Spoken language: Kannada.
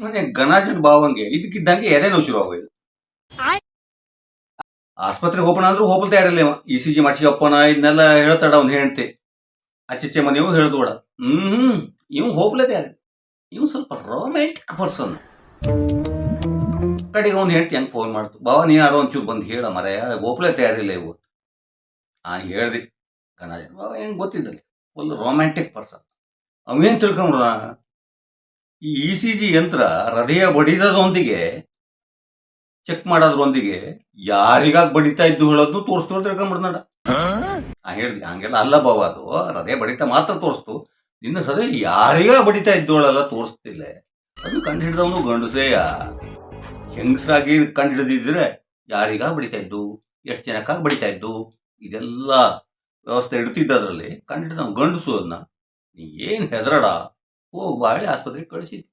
ಮನೆ ಗಣಾಜನ್ ಭಾವಂಗೆ ಇದಕ್ಕಿದ್ದಂಗೆ ಎದೆ ನೋವು ಶುರು ಆಗೋಯ್ತು. ಆಸ್ಪತ್ರೆಗೆ ಹೋಗೋಣ ಅಂದ್ರೂ ಹೋಗ್ತಾ ಇರಲಿಲ್ಲ. ECG ಮಾಡಿಸಿಯಪ್ಪನ ಇದನ್ನೆಲ್ಲ ಹೇಳ್ತಾಡ ಅವ್ನು ಹೇಳ್ತೆ ಆಚೆಚ್ಚೆ ಮನೆಯೂ ಹೇಳ್ದು ಕೂಡ. ಇವ್ ಹೋಗ್ಲದೇ ಅದ. ಇವ್ ಸ್ವಲ್ಪ ರೊಮ್ಯಾಂಟಿಕ್ ಪರ್ಸನ್. ಕಡೆಗೆ ಅವ್ನು ಹೇಳ್ತಿ ಹಂಗೆ ಫೋನ್ ಮಾಡ್ತು, ಬಾವ ನೀ ಯಾರೋ ಒಂಚೂರು ಬಂದು ಹೇಳ ಮರ ಹೋಗ್ಲೇ ತಯಾರಿಲ್ಲ ಇವು. ಹೇಳ್ದಿ ಗಣಾಜನ್ ಬಾವ ಹೆಂಗೆ ಗೊತ್ತಿದ್ದಲ್ಲಿ ಫುಲ್ ರೊಮ್ಯಾಂಟಿಕ್ ಪರ್ಸನ್. ಅವೇನು ತಿಳ್ಕೊಂಡ್ರ ಈ ECG ಯಂತ್ರ ಹೃದಯ ಬಡಿದದೊಂದಿಗೆ ಚೆಕ್ ಮಾಡೋದ್ರೊಂದಿಗೆ ಯಾರಿಗಾಗಿ ಬಡಿತಾ ಇದ್ದು ಹೇಳೋದು ತೋರಿಸ್ತು ತಿಳ್ಕೊಂಡ್ಬಿಡ್ನಾಡ. ಹೇಳ್ದಿ ಹಂಗೆಲ್ಲ ಅಲ್ಲ ಬಾವ, ಅದು ಹೃದಯ ಬಡಿತ ಮಾತ್ರ ತೋರಿಸ್ತು, ನಿನ್ನ ಹೃದಯ ಯಾರಿಗ ಬಡಿತಾ ಇದ್ದೋಳೆಲ್ಲ ತೋರಿಸ್ತಿಲ್ಲ. ಅದು ಕಂಡುಹಿಡಿದವನು ಗಂಡಸೇಯ. ಹೆಂಗಸರಾಗಿ ಕಂಡುಹಿಡಿದಿದ್ರೆ ಯಾರಿಗ ಬಡಿತಾ ಇದ್ದು, ಎಷ್ಟು ಜನಕ್ಕಾಗಿ ಬಡಿತಾ ಇದ್ದು, ಇದೆಲ್ಲ ವ್ಯವಸ್ಥೆ ಇಡ್ತಿದ್ದ. ಅದರಲ್ಲಿ ಕಂಡುಹಿಡಿದ ನಾವು ಗಂಡಸು. ಅದನ್ನ ನೀ ಏನು ಹೆದರಡ, ಹೋಗಿ ಬಾಳೆ ಆಸ್ಪತ್ರೆಗೆ ಕಳಿಸಿದ್ವಿ.